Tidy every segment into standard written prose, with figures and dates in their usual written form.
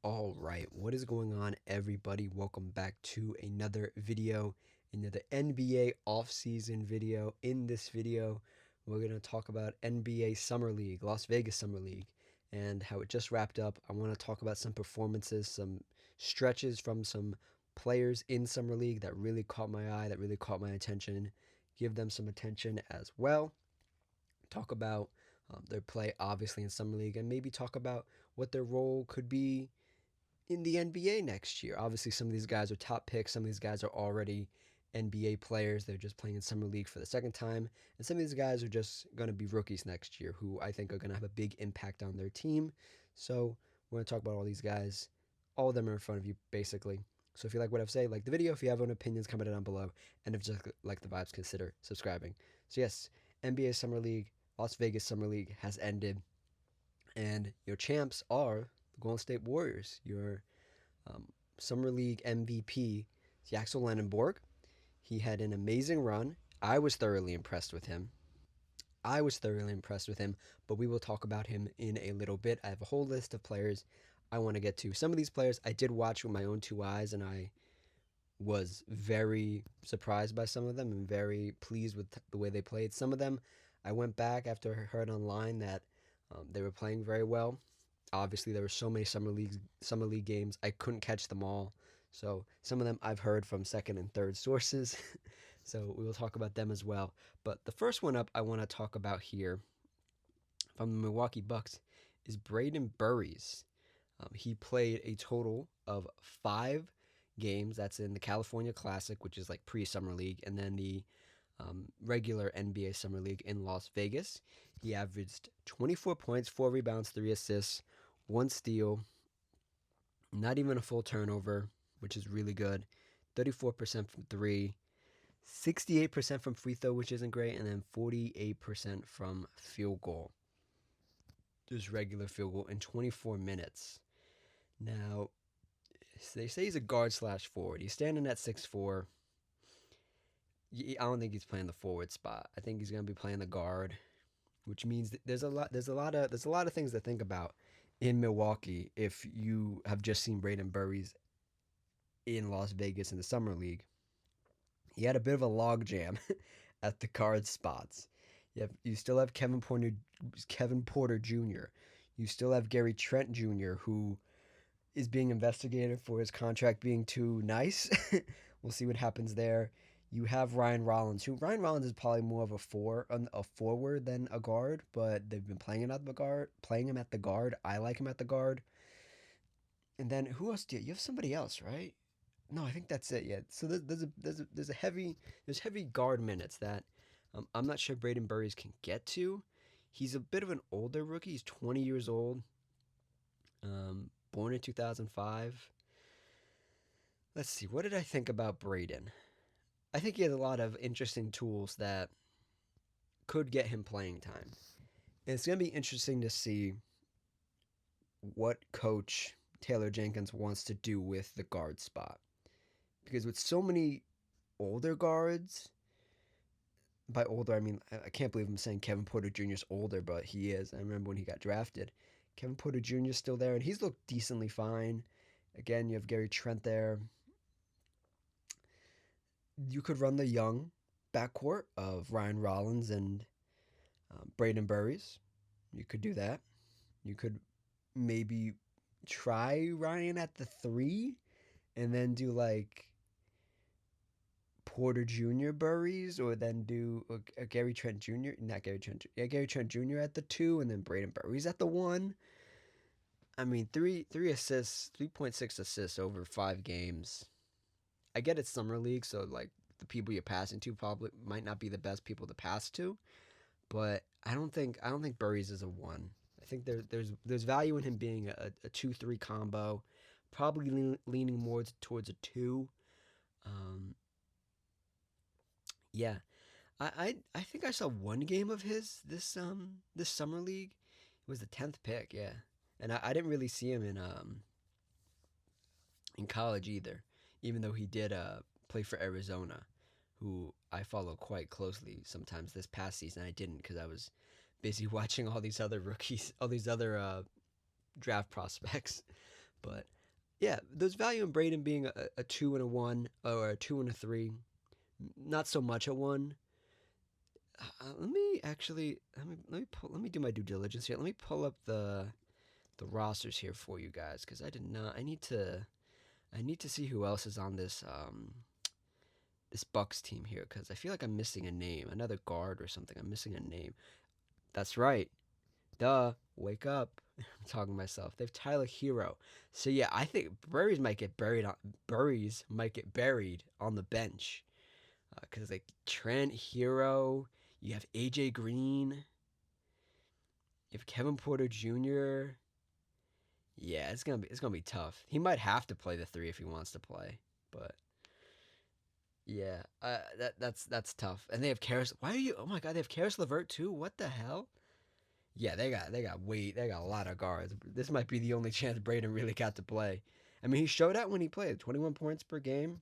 All right, what is going on, everybody? Welcome back to another video, another NBA offseason video. In this video, we're going to talk about NBA Summer League, Las Vegas Summer League, and how it just wrapped up. I want to talk about some performances, some stretches from some players in Summer League that really caught my eye, that really caught my attention. Give them some attention as well. Talk about their play, obviously, in Summer League, and maybe talk about what their role could be in the NBA next year. Obviously, some of these guys are top picks. Some of these guys are already NBA players. They're just playing in Summer League for the second time. And some of these guys are just going to be rookies next year who I think are going to have a big impact on their team. So we're going to talk about all these guys. All of them are in front of you, basically. So if you like what I say, like the video. If you have any opinions, comment it down below. And if you just like the vibes, consider subscribing. So yes, NBA Summer League, Las Vegas Summer League has ended. And your champs are the Golden State Warriors. Your Summer League MVP, Axel Lenenborg. He had an amazing run. I was thoroughly impressed with him. But we will talk about him in a little bit. I have a whole list of players I want to get to. Some of these players I did watch with my own two eyes, and I was very surprised by some of them and very pleased with the way they played. Some of them I went back after I heard online that they were playing very well. Obviously, there were so many summer league games. I couldn't catch them all. So some of them I've heard from second and third sources. So we will talk about them as well. But the first one up I want to talk about here from the Milwaukee Bucks is Braden Burries. He played a total of 5 games. That's in the California Classic, which is like pre-Summer League, and then the regular NBA Summer League in Las Vegas. He averaged 24 points, 4 rebounds, 3 assists, 1 steal, not even a full turnover, which is really good. 34% from 3, 68% from free throw, which isn't great, and then 48% from field goal. Just regular field goal in 24 minutes. Now, they say he's a guard slash forward. He's standing at 6'4". I don't think he's playing the forward spot. I think he's going to be playing the guard, which means that there's a lot of things to think about in Milwaukee if you have just seen Braden Burries in Las Vegas in the Summer League. He had a bit of a logjam at the guard spots. You still have Kevin Porter Jr. You still have Gary Trent Jr., who is being investigated for his contract being too nice. We'll see what happens there. You have Ryan Rollins, Ryan Rollins is probably more of a forward than a guard, but they've been playing him at the guard. I like him at the guard. And then who else do you have? Somebody else, right? No, I think that's it. Yeah. So there's heavy guard minutes that I'm not sure Braden Burries can get to. He's a bit of an older rookie. He's 20 years old. Born in 2005. Let's see. What did I think about Braden? I think he has a lot of interesting tools that could get him playing time. And it's going to be interesting to see what coach Taylor Jenkins wants to do with the guard spot. Because with so many older guards, by older, I mean, I can't believe I'm saying Kevin Porter Jr. is older, but he is. I remember when he got drafted. Kevin Porter Jr. is still there, and he's looked decently fine. Again, you have Gary Trent there. You could run the young backcourt of Ryan Rollins and Braden Burries. You could do that. You could maybe try Ryan at the 3 and then do like Porter Jr. Burries, or then do a Gary Trent Jr. Not Gary Trent. Yeah, Gary Trent Jr. at the 2, and then Braden Burries at the 1. I mean, three assists, 3.6 assists over 5 games. I get it's Summer League, so like the people you're passing to probably might not be the best people to pass to, but I don't think Burries is a 1. I think there's value in him being a 2-3 combo, probably leaning more towards a 2. Yeah, I think I saw 1 game of his this Summer League. It was the 10th pick, yeah, and I didn't really see him in college either, even though he did play for Arizona, who I follow quite closely. Sometimes this past season I didn't because I was busy watching all these other rookies, all these other draft prospects. But Yeah, there's value in Braden being a 2 and a 1 or a 2 and a 3. Not so much a one. Let me actually let me do my due diligence here. Let me pull up the rosters here for you guys because I did not. I need to see who else is on this Bucks team here because I feel like I'm missing a name, another guard or something. I'm missing a name. That's right. Duh. Wake up. I'm talking to myself. They have Tyler Hero. So yeah, I think Burries might get buried on the bench because like Trent Hero. You have AJ Green. You have Kevin Porter Jr. Yeah, it's gonna be tough. He might have to play the three if he wants to play, but yeah, that's tough. And they have Karis. Why are you? Oh my God, they have Karis LeVert too. What the hell? Yeah, they got a lot of guards. This might be the only chance Braden really got to play. I mean, he showed out when he played, 21 points per game.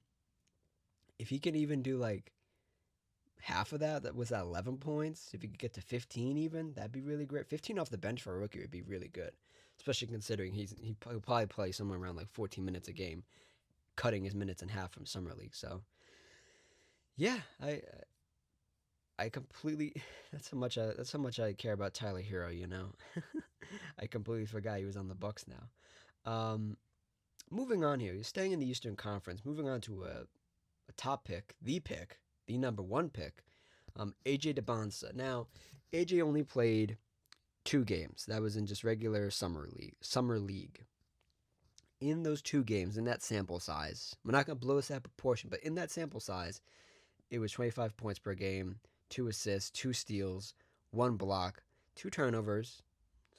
If he can even do like half of that, that was that 11 points. If he could get to 15 even, that'd be really great. 15 off the bench for a rookie would be really good, especially considering he'll probably play somewhere around like 14 minutes a game, cutting his minutes in half from summer league. So yeah, I completely that's how much I care about Tyler Hero. You know, I completely forgot he was on the Bucks now. Moving on here, he's staying in the Eastern Conference. Moving on to a top pick, the number one pick, AJ DeBonsa. Now, AJ only played 2 games. That was in just regular summer league. Summer league. In those 2 games, in that sample size, we're not gonna blow us that proportion, but in that sample size, it was 25 points per game, 2 assists, 2 steals, 1 block, 2 turnovers.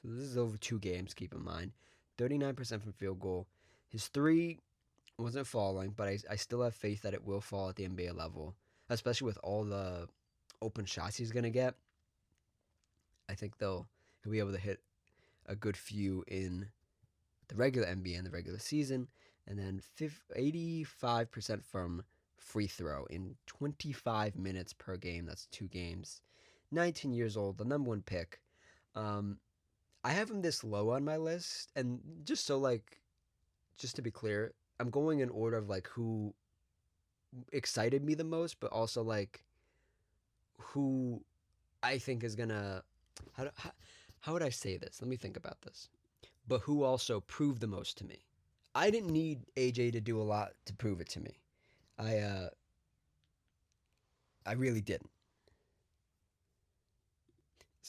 So this is over 2 games. Keep in mind, 39% from field goal. His three wasn't falling, but I still have faith that it will fall at the NBA level, especially with all the open shots he's gonna get. I think he'll be able to hit a good few in the regular NBA in the regular season, and then 85% from free throw in 25 minutes per game. That's 2 games. 19 years old, the number one pick. Um, I have him this low on my list, and just to be clear, I'm going in order of like who excited me the most, but also like who I think is gonna how would I say this? Let me think about this. But who also proved the most to me. I didn't need AJ to do a lot to prove it to me. I uh I really didn't.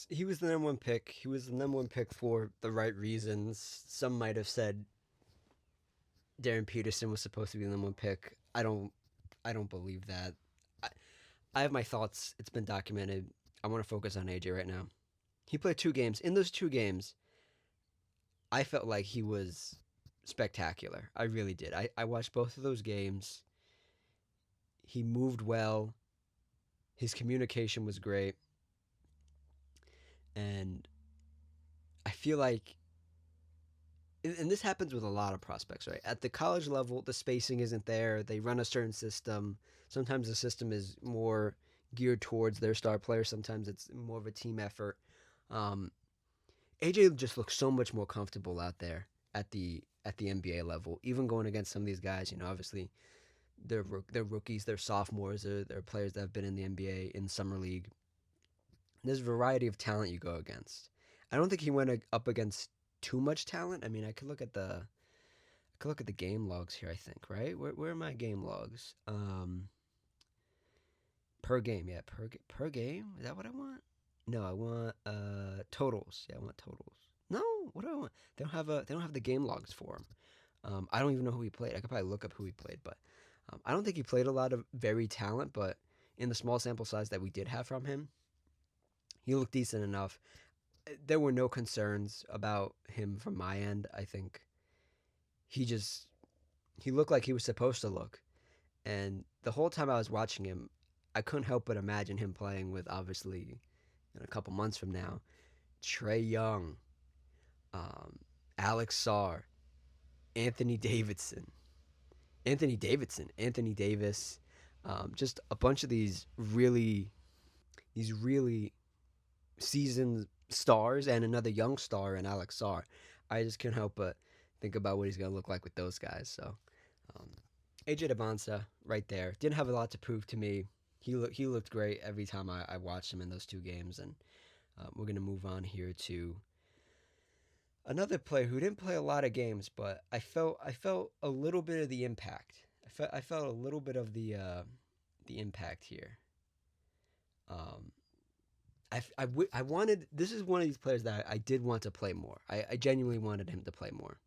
He was the number one pick. He was the number one pick for the right reasons. Some might have said Darren Peterson was supposed to be the number one pick. I don't believe that. I, I have my thoughts. It's been documented. I want to focus on AJ right now. He played 2 games. In those 2 games, I felt like he was spectacular. I really did. I watched both of those games. He moved well. His communication was great. And I feel like, and this happens with a lot of prospects, right? At the college level, the spacing isn't there. They run a certain system. Sometimes the system is more geared towards their star players. Sometimes it's more of a team effort. Um, AJ just looks so much more comfortable out there at the NBA level, even going against some of these guys. You know, obviously they're rookies, they're sophomores, they're players that have been in the NBA in summer league. There's a variety of talent you go against. I don't think he went up against too much talent. I mean, I could look at the game logs here. I think right. Where are my game logs? Per game, yeah, per game. Is that what I want? No, I want totals. Yeah, I want totals. No, what do I want? They don't have the game logs for him. I don't even know who he played. I could probably look up who he played, but I don't think he played a lot of very talent. But in the small sample size that we did have from him, he looked decent enough. There were no concerns about him from my end. I think he just he looked like he was supposed to look. And the whole time I was watching him, I couldn't help but imagine him playing with obviously in a couple months from now, Trae Young, um, Alex Sarr, Anthony Davidson, Anthony Davis, just a bunch of these really seasoned stars and another young star in Alex Sarr. I just can't help but think about what he's gonna look like with those guys. So um, AJ Debonsa right there didn't have a lot to prove to me. He looked great every time I watched him in those two games, and we're gonna move on here to another player who didn't play a lot of games, but I felt a little bit of the impact. I felt a little bit of the impact here. Um, I wanted, this is one of these players that I did want to play more. I genuinely wanted him to play more,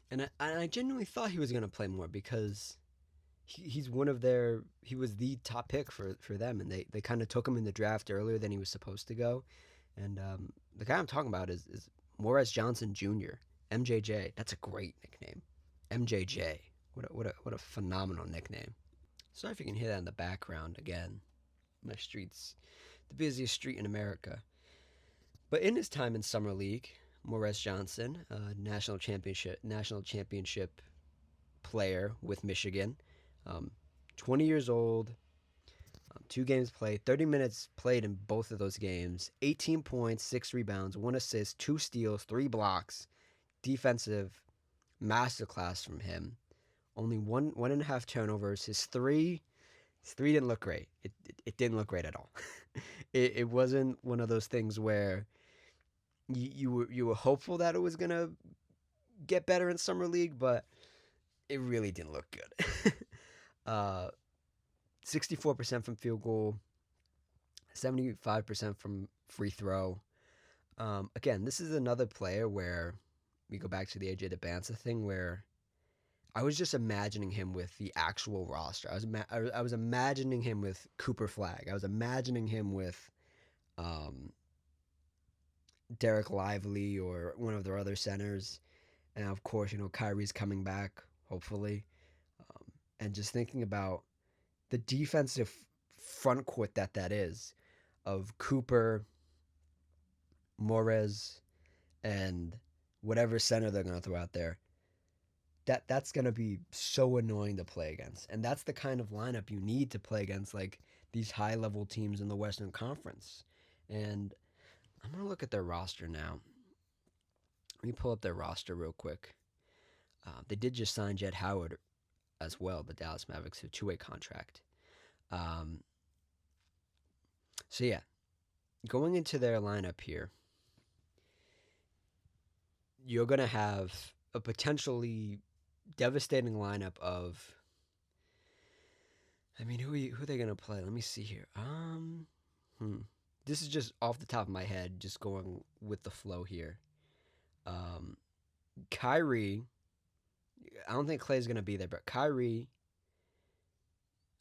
and I genuinely thought he was going to play more because he's one of their, he was the top pick for them, and they kind of took him in the draft earlier than he was supposed to go. And the guy I'm talking about is Morris Johnson Jr. MJJ. That's a great nickname, MJJ. What a phenomenal nickname. Sorry if you can hear that in the background again. My streets, the busiest street in America. But in his time in summer league, Morris Johnson, national championship player with Michigan, um, 20 years old, 2 games played, 30 minutes played in both of those games, 18 points, 6 rebounds, 1 assist, 2 steals, 3 blocks, defensive masterclass from him. Only one and a half turnovers. His three didn't look great. It didn't look great at all. It wasn't one of those things where you were hopeful that it was gonna get better in summer league, but it really didn't look good. uh, 64% from field goal, 75% from free throw. Again, this is another player where we go back to the AJ Debonsa thing, where I was just imagining him with the actual roster. I was imagining him with Cooper Flag. I was imagining him with um, Derek Lively or one of their other centers, and of course, Kyrie's coming back hopefully, and just thinking about the defensive front court that is of Cooper, Morez, and whatever center they're gonna throw out there. That's gonna be so annoying to play against, and that's the kind of lineup you need to play against like these high level teams in the Western Conference. And I'm gonna look at their roster now. Let me pull up their roster real quick. They did just sign Jed Howard as well, the Dallas Mavericks, a 2-way contract. Um, so yeah, going into their lineup here, you're gonna have a potentially devastating lineup of. I mean, who are they gonna play? Let me see here. Hmm. This is just off the top of my head, just going with the flow here. Um, Kyrie. I don't think Clay's gonna be there, but Kyrie.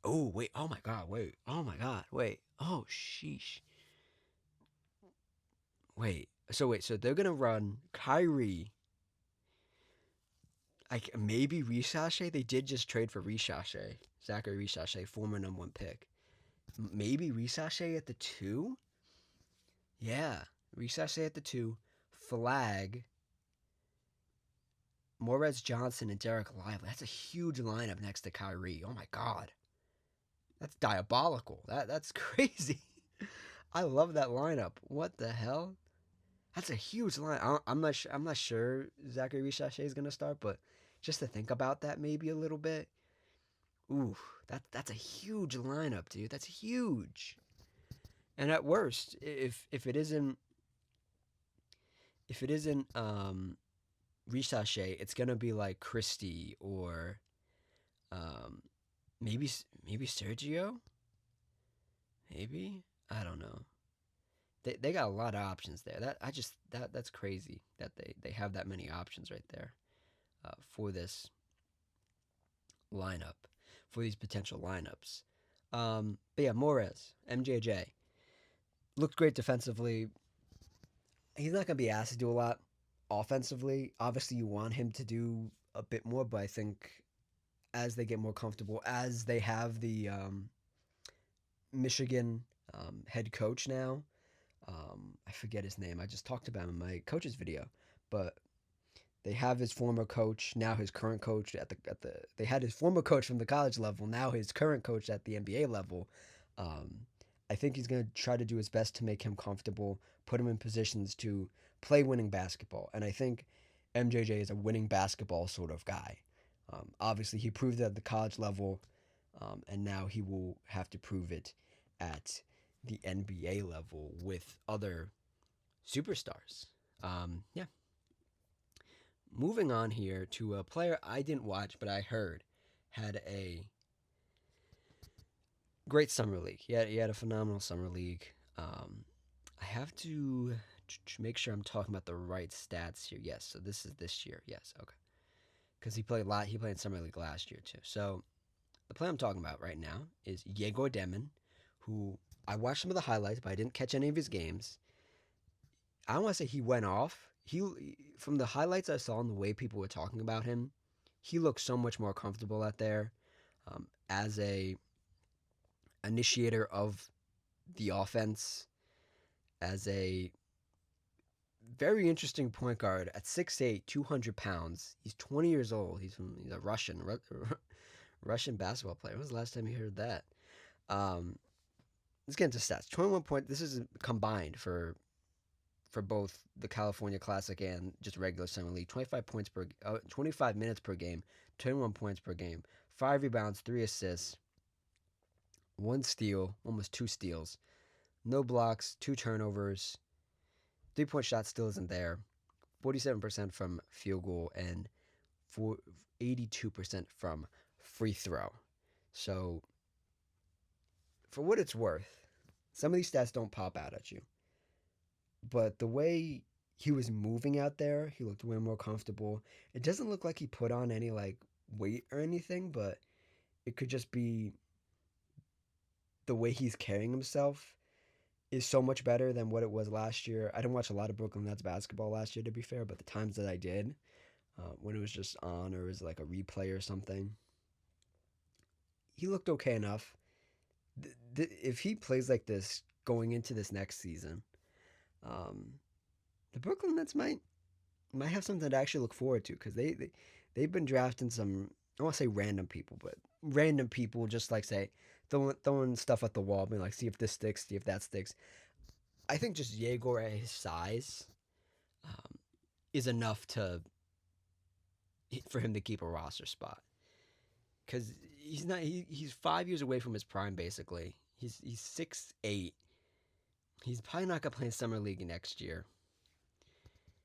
Oh wait! Oh my God! Wait! Oh my God! Wait! Oh sheesh! Wait! So they're gonna run Kyrie. Maybe Rishache. They did just trade for Rishache, Zachary Rishache, former #1 pick. Maybe Rishache at the 2. Yeah, Rishache at the 2. Flag, Morez Johnson, and Derek Lively. That's a huge lineup next to Kyrie. Oh my God, that's diabolical. That's crazy. I love that lineup. What the hell? That's a huge line. I'm not sure Zachary Rishache is gonna start, but just to think about that maybe a little bit. Ooh, that's a huge lineup, dude. That's huge. And at worst, if it isn't Rishache, it's gonna be like Christie or um maybe Sergio. Maybe, I don't know. They got a lot of options there. That's crazy that they have that many options right there for this lineup, for these potential lineups. But yeah, Morez, MJJ looked great defensively. He's not gonna be asked to do a lot offensively. Obviously, you want him to do a bit more, but I think as they get more comfortable, as they have the Michigan head coach now, I forget his name. I just talked about him in my coach's video, but they have his former coach, now his current coach at the. They had his former coach from the college level, now his current coach at the NBA level. Um, I think he's going to try to do his best to make him comfortable, put him in positions to play winning basketball, and I think MJJ is a winning basketball sort of guy. Obviously, he proved it at the college level, and now he will have to prove it at the NBA level with other superstars. Yeah. Moving on here to a player I didn't watch, but I heard had a great summer league. He had a phenomenal summer league. I have to make sure I'm talking about the right stats here. Yes, so this is this year. Yes, okay. Because he played a lot. He played in summer league last year too. So the player I'm talking about right now is Yegor Demon, who I watched some of the highlights, but I didn't catch any of his games. I don't want to say he went off. He from the highlights I saw and the way people were talking about him, he looked so much more comfortable out there as a initiator of the offense, as a very interesting point guard at 6'8", 200 pounds. He's 20 years old. He's a Russian basketball player. When was the last time you heard that? Um, let's get into stats. 21 points. This is combined for both the California Classic and just regular summer league. 25 minutes per game, 21 points per game, 5 rebounds, 3 assists, 1 steal, almost 2 steals, no blocks, 2 turnovers. 3-point shot still isn't there. 47% from field goal and 82% from free throw. So, for what it's worth, some of these stats don't pop out at you. But the way he was moving out there, he looked way more comfortable. It doesn't look like he put on any like weight or anything, but it could just be the way he's carrying himself is so much better than what it was last year. I didn't watch a lot of Brooklyn Nets basketball last year, to be fair, but the times that I did, when it was just on or it was like a replay or something, he looked okay enough. If he plays like this going into this next season, um, the Brooklyn Nets might have something to actually look forward to because they've been drafting some, I want to say random people, but random people just like say throwing stuff at the wall, being like, see if this sticks, see if that sticks. I think just Yegor at his size um, is enough to for him to keep a roster spot because he's 5 years away from his prime basically. He's 6'8". He's probably not gonna play in summer league next year.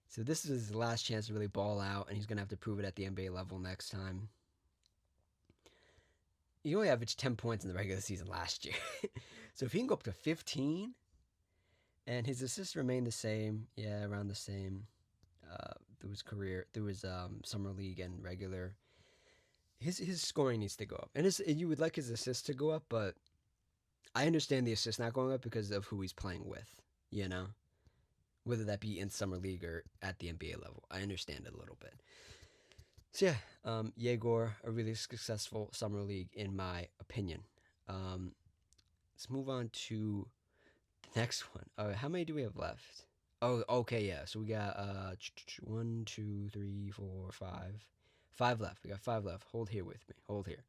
So this is his last chance to really ball out, and he's gonna have to prove it at the NBA level next time. He only averaged 10 points in the regular season last year. So if he can go up to 15, and his assists remain the same, yeah, around the same through his career, through his summer league and regular, his scoring needs to go up. And you would like his assists to go up, but I understand the assists not going up because of who he's playing with, you know? Whether that be in summer league or at the NBA level. I understand it a little bit. So yeah, Yegor, a really successful summer league in my opinion. Let's move on to the next one. How many do we have left? Oh, okay, yeah. So we got 1, 2, 3, 4, 5. 5 left. We got 5 left. Hold here with me. Hold here.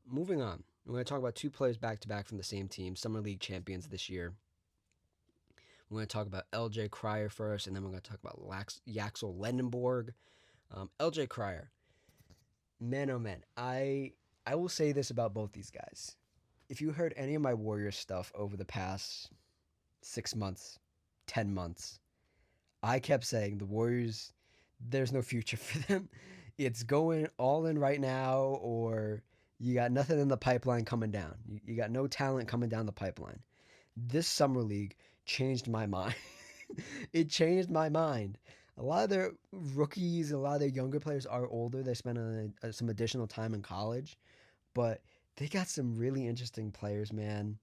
Moving on. We're going to talk about 2 players back to back from the same team, Summer League champions this year. We're going to talk about LJ Cryer first, and then we're going to talk about Yaxel Lendenborg. LJ Cryer. Man, oh man. I will say this about both these guys. If you heard any of my Warriors stuff over the past 6 months, 10 months, I kept saying the Warriors, there's no future for them. It's going all in right now, or you got nothing in the pipeline coming down. You got no talent coming down the pipeline. This summer league changed my mind. It changed my mind. A lot of their rookies, a lot of their younger players are older. They spent some additional time in college, but they got some really interesting players, man.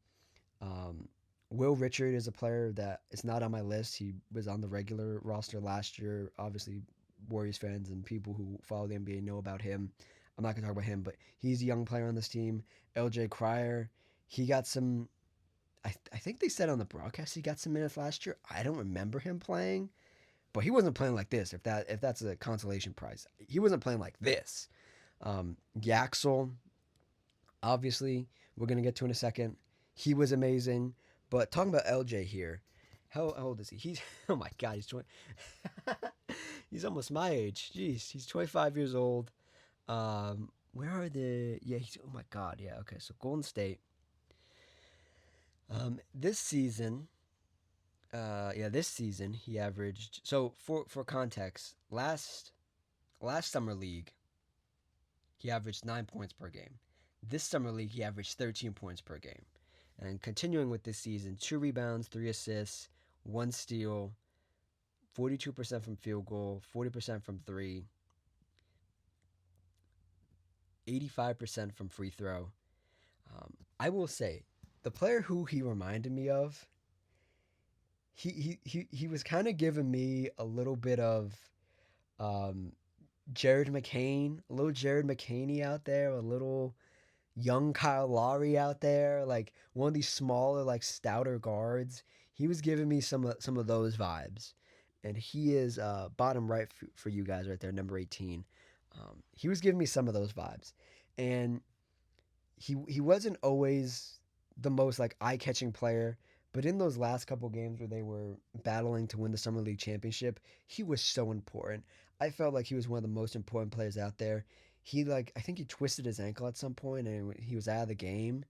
Um, Will Richard is a player that is not on my list. He was on the regular roster last year. Obviously, Warriors fans and people who follow the NBA know about him. I'm not going to talk about him, but he's a young player on this team. LJ Cryer, he got some. I think they said on the broadcast he got some minutes last year. I don't remember him playing, but he wasn't playing like this. If that's a consolation prize, he wasn't playing like this. Yaxel, obviously, we're gonna get to in a second. He was amazing. But talking about LJ here, How old is he? He's oh my god, he's 20. He's almost my age. Jeez, he's 25 years old. Where are the? Yeah, he's oh my god. Yeah, okay. So Golden State. This season, this season he averaged. So for context, last summer league he averaged 9 points per game. This summer league he averaged 13 points per game. And continuing with this season, 2 rebounds, 3 assists, 1 steal, 42% from field goal, 40% from three, 85% from free throw. I will say, the player who he reminded me of, he was kind of giving me a little bit of um, Jared McCain, a little Jared McCaney out there, a little young Kyle Lowry out there, like one of these smaller, like stouter guards. He was giving me some of those vibes, and he is bottom right for you guys right there, number 18. He was giving me some of those vibes, and he wasn't always the most like eye catching player, but in those last couple games where they were battling to win the summer league championship, he was so important. I felt like he was one of the most important players out there. He like I think he twisted his ankle at some point and he was out of the game.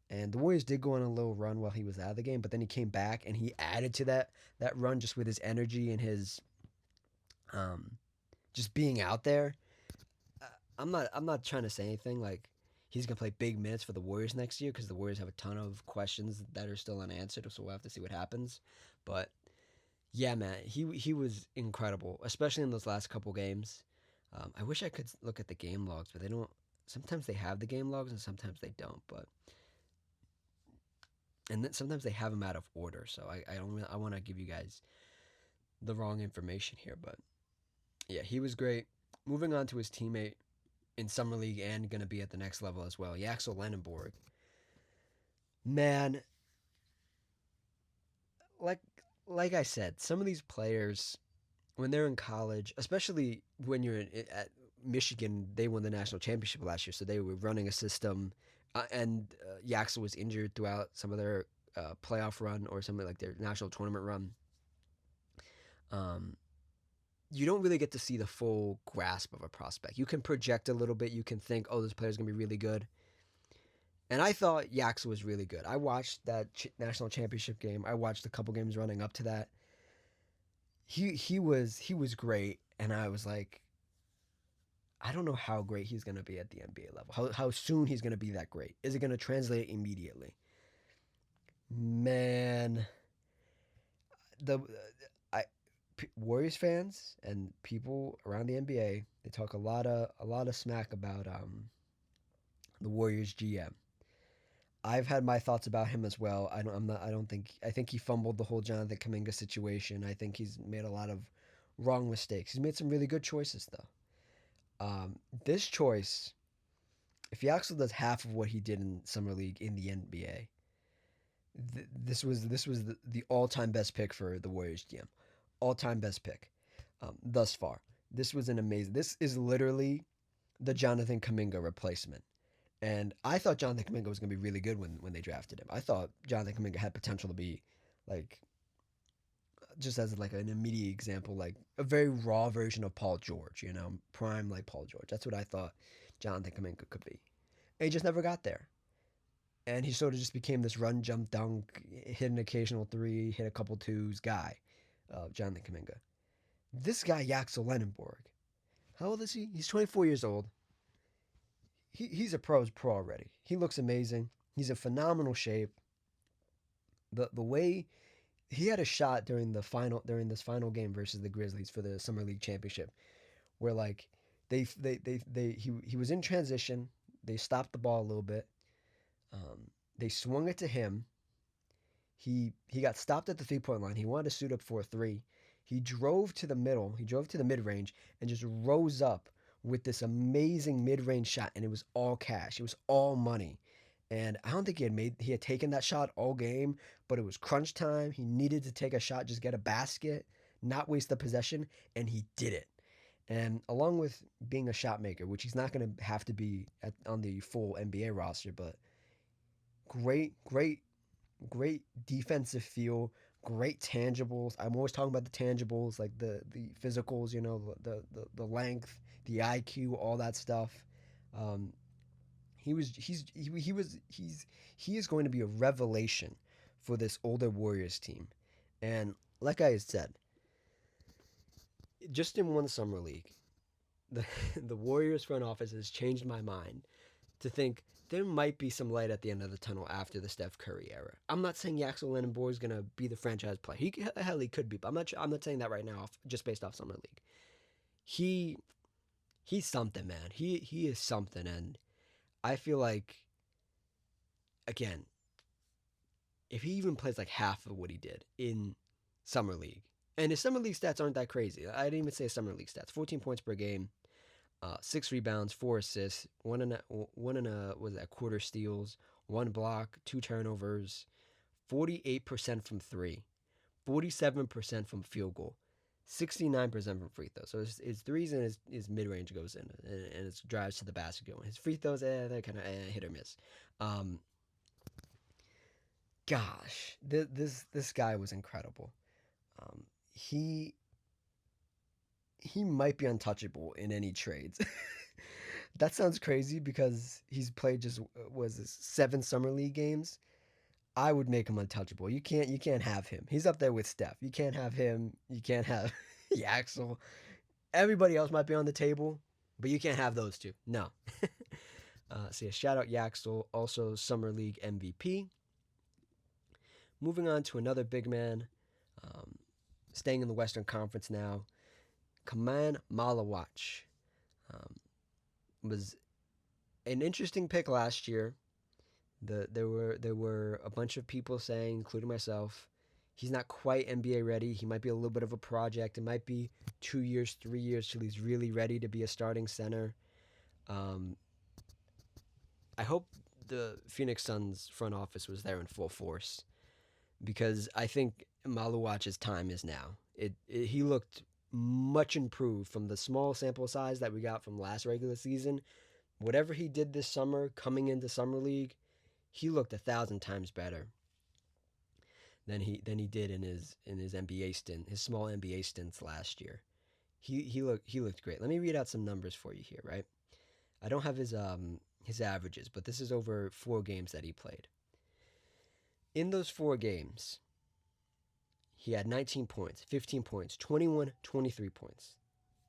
And the Warriors did go on a little run while he was out of the game, but then he came back and he added to that run just with his energy and his um just being out there. uh, I'm not trying to say anything like he's gonna play big minutes for the Warriors next year because the Warriors have a ton of questions that are still unanswered. So we'll have to see what happens. But yeah, man, he was incredible, especially in those last couple games. I wish I could look at the game logs, but they don't. Sometimes they have the game logs and sometimes they don't. But and then sometimes they have them out of order. So I don't I want to give you guys the wrong information here. But yeah, he was great. Moving on to his teammate in summer league and going to be at the next level as well. Yaxel Lenenborg, man, like like I said, some of these players when they're in college, especially when you're at Michigan, they won the national championship last year, so they were running a system, and Yaxel was injured throughout some of their playoff run or something like their national tournament run. Um, you don't really get to see the full grasp of a prospect. You can project a little bit. You can think, oh, this player's gonna be really good. And I thought Yaxel was really good. I watched that national championship game. I watched a couple games running up to that. He was great, and I was like, I don't know how great he's gonna be at the NBA level. How soon he's gonna be that great? Is it gonna translate immediately? Man, the I Warriors fans and people around the NBA they talk a lot of smack about the Warriors GM. I've had my thoughts about him as well. I don't think I think he fumbled the whole Jonathan Kaminga situation. I think he's made a lot of wrong mistakes. He's made some really good choices though. This choice, if he actually does half of what he did in summer league in the NBA, this was the all time best pick for the Warriors GM, all time best pick thus far. This was an amazing. This is literally the Jonathan Kaminga replacement. And I thought Jonathan Kaminga was going to be really good when they drafted him. I thought Jonathan Kaminga had potential to be like just as like an immediate example, like a very raw version of Paul George, prime like Paul George. That's what I thought Jonathan Kaminga could be. And he just never got there. And he sort of just became this run, jump, dunk, hit an occasional three, hit a couple twos guy, Jonathan Kaminga. This guy, Yaxel Lenenborg, how old is he? He's 24 years old. He's a pro already. He looks amazing. He's in phenomenal shape. The way he had a shot during this final game versus the Grizzlies for the summer league championship, where like he was in transition. They stopped the ball a little bit. They swung it to him. He got stopped at the 3 point line. He wanted to suit up for a three. He drove to the middle. He drove to the mid range and just rose up with this amazing mid range shot, and it was all cash. It was all money. And I don't think he had taken that shot all game, but it was crunch time. He needed to take a shot, just get a basket, not waste the possession, and he did it. And along with being a shot maker, which he's not going to have to be on the full NBA roster, but great, great, great defensive feel, great tangibles. I'm always talking about the tangibles, like the physicals, the length, the IQ, all that stuff. Um, he was he was he is going to be a revelation for this older Warriors team. And like I said, just in one summer league, the the Warriors front office has changed my mind to think there might be some light at the end of the tunnel after the Steph Curry era. I'm not saying Yaxel Lennon is gonna be the franchise player. He could be, but I'm not saying that right now, just based off summer league. He he's something, man. He is something, and I feel like, again, if he even plays like half of what he did in summer league, and his summer league stats aren't that crazy. I didn't even say summer league stats. 14 points per game, 6 rebounds, 4 assists, one and a was that quarter steals, 1 block, 2 turnovers, 48% from three, 47% from field goal, 69% from free throws. So his threes and his mid range goes in, and his drives to the basket go in. His free throws, they're kind of hit or miss. Um, Gosh, this guy was incredible. Um, he he might be untouchable in any trades. That sounds crazy because he's played just was this 7 summer league games. I would make him untouchable. You can't have him. He's up there with Steph. You can't have him. You can't have Yaxel. Everybody else might be on the table, but you can't have those two. No. So yeah, shout out Yaxel, also summer league MVP. Moving on to another big man, um, staying in the Western Conference now. Kaman Malawach um, was an interesting pick last year. There were a bunch of people saying, including myself, he's not quite NBA ready. He might be a little bit of a project. It might be 2 years, 3 years till he's really ready to be a starting center. Um, I hope the Phoenix Suns front office was there in full force because I think Maluach's time is now. He looked much improved from the small sample size that we got from last regular season. Whatever he did this summer coming into summer league, he looked 1,000 times better than he did in his NBA stint, his small NBA stints last year. He looked great. Let me read out some numbers for you here, right? I don't have his averages, but this is over 4 games that he played. In those 4 games, he had 19 points, 15 points, 21, 23 points.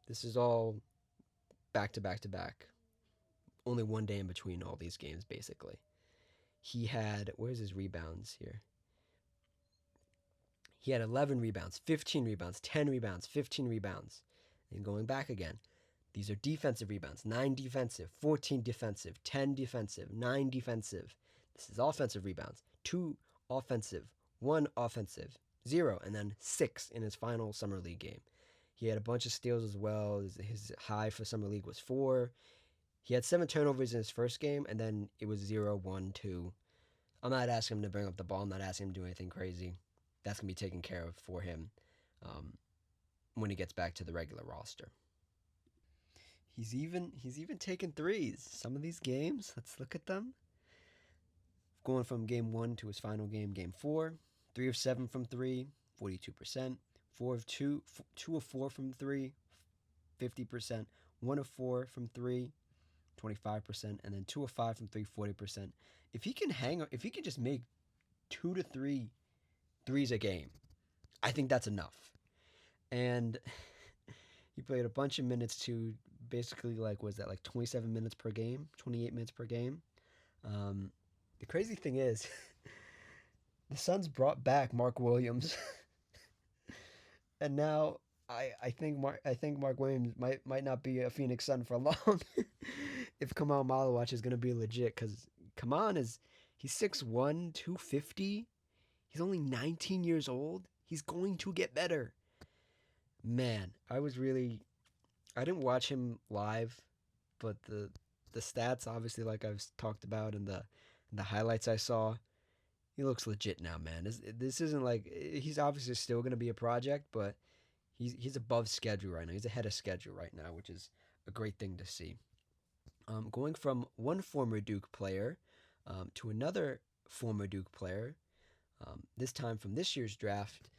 This is all back to back to back. Only one day in between all these games, basically. He had, where's his rebounds here? He had 11 rebounds, 15 rebounds, 10 rebounds, 15 rebounds. And going back again, these are defensive rebounds: 9 defensive, 14 defensive, 10 defensive, 9 defensive. This is offensive rebounds: 2 offensive, 1 offensive, 0, and then 6 in his final Summer League game. He had a bunch of steals as well. His high for Summer League was 4. He had 7 turnovers in his first game, and then it was 0, 1, 2. I'm not asking him to bring up the ball. I'm not asking him to do anything crazy. That's going to be taken care of for him um, when he gets back to the regular roster. He's even taking threes. Some of these games, let's look at them. Going from game 1 to his final game, game 4, 3 of 7 from 3, 42%. 4 of 2, 2 of 4 from 3, 50%. 1 of 4 from 3, 25%, and then 2 of 5 from 3, 40%. If he can just make 2 to 3 threes a game, I think that's enough. And he played a bunch of minutes too, basically was that like 27 minutes per game, 28 minutes per game. Um, the crazy thing is, the Suns brought back Mark Williams, and now I think Mark Williams might not be a Phoenix Sun for long if Kamal Malawach is going to be legit, because Kaman he's 6'1", 250. He's only 19 years old. He's going to get better. Man, I didn't watch him live, but the stats, obviously, like I've talked about, and the highlights I saw, he looks legit now, man. This isn't like, he's obviously still going to be a project, but he's above schedule right now. He's ahead of schedule right now, which is a great thing to see. Going from one former Duke player to another former Duke player, This time from this year's draft,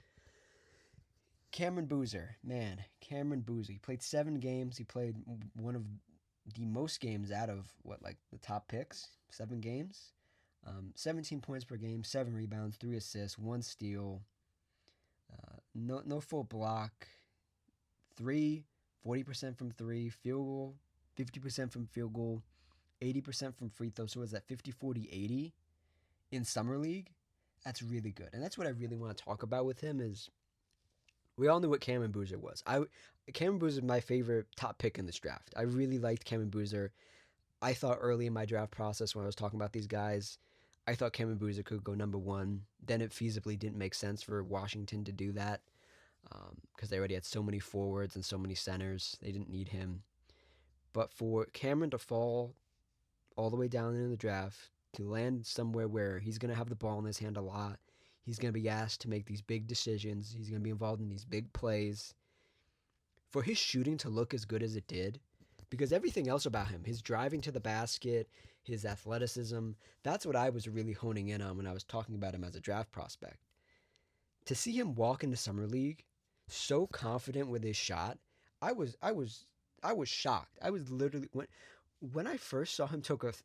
Cameron Boozer. Man, Cameron Boozer. He played 7 games. He played one of the most games out of like the top picks. 7 games. 17 points per game, 7 rebounds, 3 assists, 1 steal. No full block. 40% from three, field goal, 50% from field goal, 80% from free throws. So was that 50, 40, 80 in summer league? That's really good, and that's what I really want to talk about with him. Is we all knew what Cameron Boozer was. Cameron Boozer is my favorite top pick in this draft. I really liked Cameron Boozer. I thought early in my draft process when I was talking about these guys, I thought Cameron Boozer could go number 1. Then it feasibly didn't make sense for Washington to do that because they already had so many forwards and so many centers. They didn't need him. But for Cameron to fall all the way down in the draft, to land somewhere where he's going to have the ball in his hand a lot, he's going to be asked to make these big decisions, he's going to be involved in these big plays. For his shooting to look as good as it did, because everything else about him, his driving to the basket, his athleticism, that's what I was really honing in on when I was talking about him as a draft prospect. To see him walk into summer league so confident with his shot, I was shocked. I was literally when I first saw him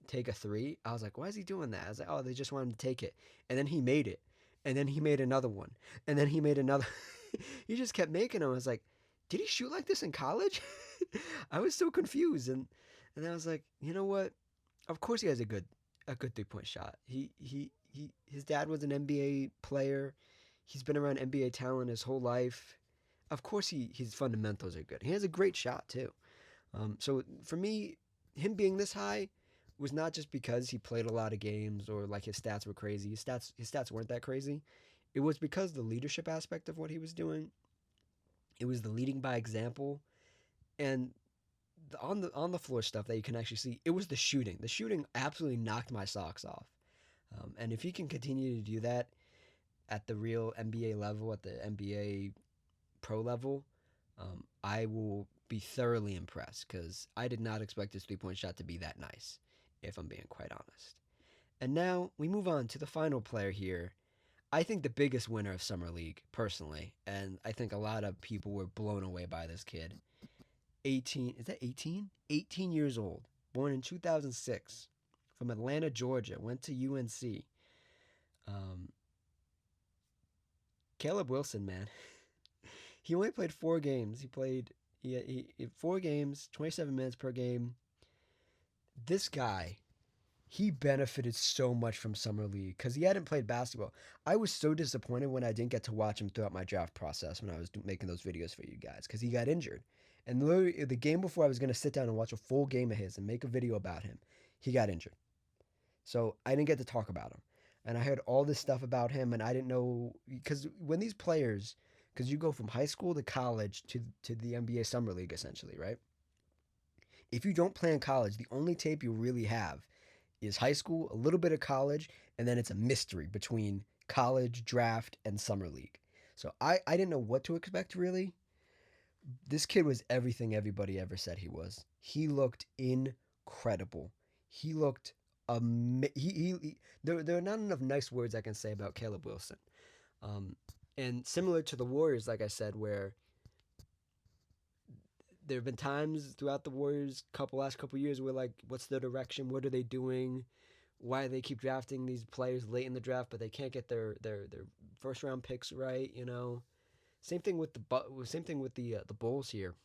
take a 3, I was like, why is he doing that? I was like, oh, they just want him to take it. And then he made it. And then he made another one. And then he made another. He just kept making them. I was like, did he shoot like this in college? I was so confused. And I was like, you know what? Of course he has a good 3-point shot. His dad was an NBA player. He's been around NBA talent his whole life. Of course his fundamentals are good. He has a great shot too. So for me, him being this high was not just because he played a lot of games or like his stats were crazy. His stats weren't that crazy. It was because the leadership aspect of what he was doing. It was the leading by example, and on the floor stuff that you can actually see. It was the shooting. The shooting absolutely knocked my socks off. And if he can continue to do that at the real NBA level, at the NBA pro level, I will be thoroughly impressed because I did not expect his 3-point shot to be that nice, if I'm being quite honest. And now we move on to the final player here. I think the biggest winner of Summer League, personally, and I think a lot of people were blown away by this kid. 18, is that 18? 18 years old, born in 2006, from Atlanta, Georgia, went to UNC. Caleb Wilson, man. He only played 4 games. He 4 games, 27 minutes per game. This guy, he benefited so much from Summer League because he hadn't played basketball. I was so disappointed when I didn't get to watch him throughout my draft process when I was making those videos for you guys because he got injured. And literally, the game before I was going to sit down and watch a full game of his and make a video about him, he got injured. So I didn't get to talk about him. And I heard all this stuff about him, and I didn't know because when these players, because you go from high school to college to the NBA Summer League essentially, right? If you don't play in college, the only tape you really have is high school, a little bit of college, and then it's a mystery between college, draft, and summer league. So I didn't know what to expect really. This kid was everything everybody ever said he was. He looked incredible. He looked there are not enough nice words I can say about Caleb Wilson. And similar to the Warriors, like I said, where there have been times throughout the Warriors last couple years where like, what's their direction? What are they doing? Why do they keep drafting these players late in the draft, but they can't get their first round picks right? You know, same thing with the Bulls here,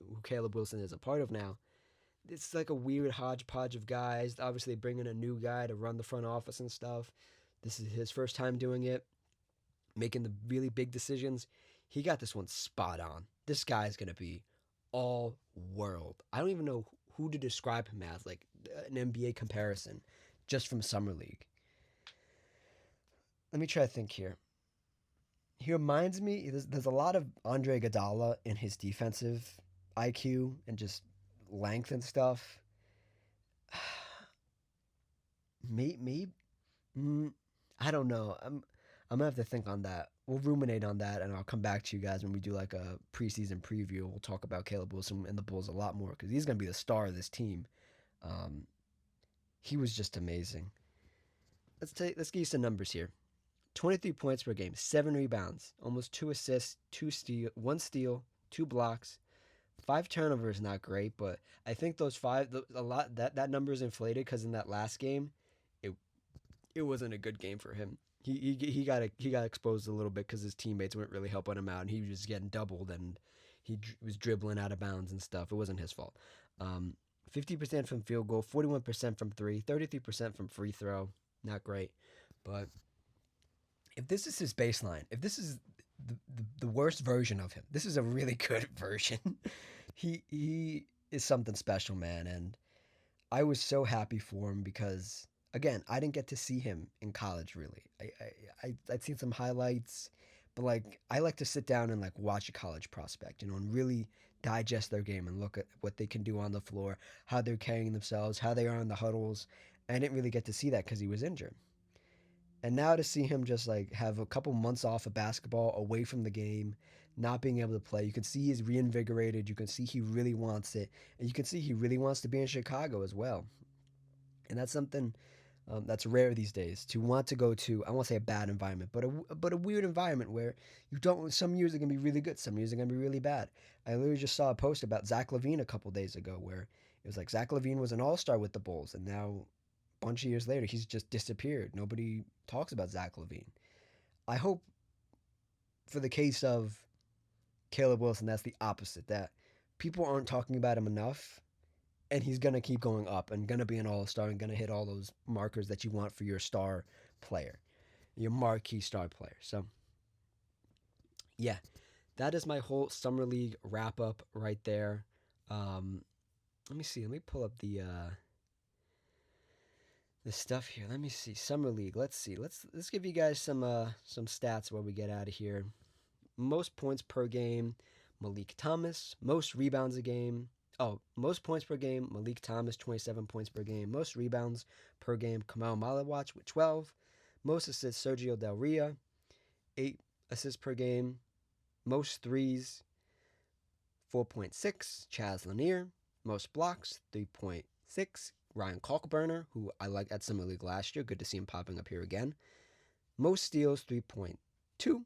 who Caleb Wilson is a part of now. It's like a weird hodgepodge of guys. Obviously, bringing a new guy to run the front office and stuff. This is his first time doing it, making the really big decisions. He got this one spot on. This guy's gonna be all world. I don't even know who to describe him as, like an NBA comparison, just from Summer League. Let me try to think here. He reminds me, there's a lot of Andre Iguodala in his defensive IQ and just length and stuff. Maybe, I don't know. I'm gonna have to think on that. We'll ruminate on that, and I'll come back to you guys when we do like a preseason preview. We'll talk about Caleb Wilson and the Bulls a lot more because he's gonna be the star of this team. He was just amazing. Let's give you some numbers here. 23 points per game, 7 rebounds, almost 2 assists, 1 steal, 2 blocks. 5 turnovers, not great, but I think those five, a lot that number is inflated because in that last game, it it wasn't a good game for him. He got exposed a little bit because his teammates weren't really helping him out, and he was just getting doubled, and was dribbling out of bounds and stuff. It wasn't his fault. 50% from field goal, 41% from three, 33% from free throw. Not great, but if this is his baseline, if this is the worst version of him, this is a really good version. He is something special, man, and I was so happy for him because again, I didn't get to see him in college really. I'd seen some highlights, but like I like to sit down and like watch a college prospect, and really digest their game and look at what they can do on the floor, how they're carrying themselves, how they are in the huddles. I didn't really get to see that because he was injured. And now to see him just like have a couple months off of basketball, away from the game, not being able to play, you can see he's reinvigorated. You can see he really wants it, and you can see he really wants to be in Chicago as well. And that's something that's rare these days, to want to go to. I won't say a bad environment, but a weird environment where you don't. Some years are gonna be really good, some years are gonna be really bad. I literally just saw a post about Zach Levine a couple days ago where it was like Zach Levine was an all star with the Bulls, and now a bunch of years later he's just disappeared. Nobody talks about Zach Levine. I hope for the case of Caleb Wilson, that's the opposite. That people aren't talking about him enough, and he's gonna keep going up and gonna be an all star and gonna hit all those markers that you want for your star player, your marquee star player. So yeah, that is my whole summer league wrap up right there. Um, Let me see. Let me pull up the stuff here. Let me see. Summer league. Let's see. Let's give you guys some stats while we get out of here. Most points per game, Malik Thomas. Most rebounds a game. Oh, most points per game, Malik Thomas, 27 points per game. Most rebounds per game, Kamal Malawach with 12. Most assists, Sergio Del Ria, 8 assists per game. Most threes, 4.6, Chaz Lanier. Most blocks, 3.6, Ryan Kalkbrenner, who I liked at Summer League last year. Good to see him popping up here again. Most steals, 3.2,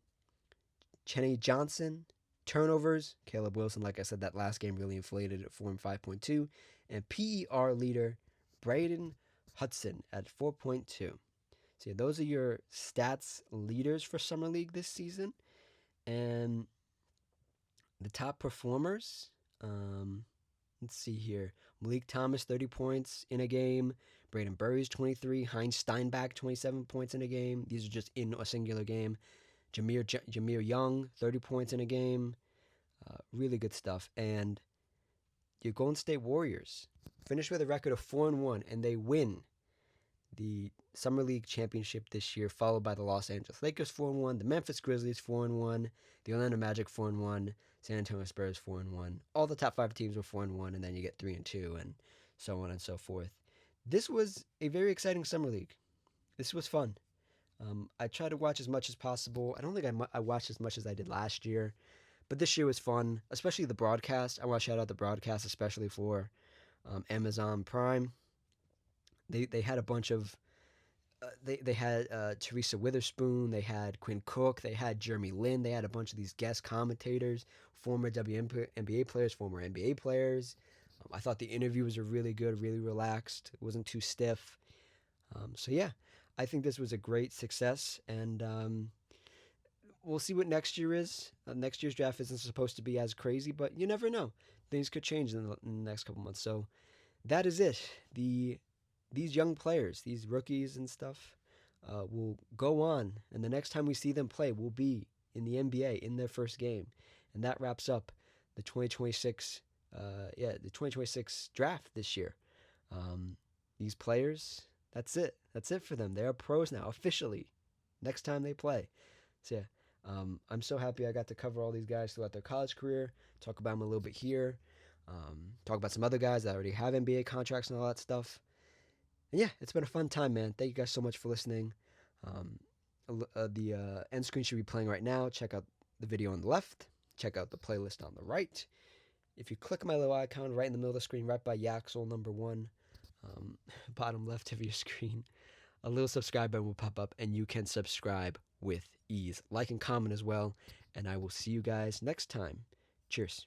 Cheney Johnson. Turnovers, Caleb Wilson, like I said, that last game really inflated it for him, 5.2. And PER leader, Braden Hudson at 4.2. So yeah, those are your stats leaders for Summer League this season. And the top performers, let's see here. Malik Thomas, 30 points in a game. Braden Burries, 23. Heinz Steinbach, 27 points in a game. These are just in a singular game. Jameer Young, 30 points in a game. Really good stuff. And your Golden State Warriors finish with a record of 4-1, and they win the Summer League championship this year, followed by the Los Angeles Lakers 4-1, the Memphis Grizzlies 4-1, the Orlando Magic 4-1, San Antonio Spurs 4-1. All the top 5 teams were 4-1, and then you get 3-2, and so on and so forth. This was a very exciting Summer League. This was fun. I try to watch as much as possible. I don't think I watched as much as I did last year, but this year was fun, especially the broadcast. I want to shout out the broadcast, especially for Amazon Prime. They had a bunch of they had Teresa Witherspoon, they had Quinn Cook, they had Jeremy Lin, they had a bunch of these guest commentators, former WNBA players, former NBA players. I thought the interviews were really good, really relaxed. It wasn't too stiff. So yeah, I think this was a great success, and we'll see what next year is. Next year's draft isn't supposed to be as crazy, but you never know. Things could change in the next couple months. So that is it. These young players, these rookies and stuff, will go on, and the next time we see them play will be in the NBA in their first game, and that wraps up the 2026, the 2026 draft this year. These players, that's it. That's it for them. They are pros now officially. Next time they play. So yeah, I'm so happy I got to cover all these guys throughout their college career. Talk about them a little bit here. Talk about some other guys that already have NBA contracts and all that stuff. And yeah, it's been a fun time, man. Thank you guys so much for listening. The end screen should be playing right now. Check out the video on the left. Check out the playlist on the right. If you click my little icon right in the middle of the screen, right by Yaxel number 1, bottom left of your screen, a little subscribe button will pop up, and you can subscribe with ease. Like and comment as well, and I will see you guys next time. Cheers.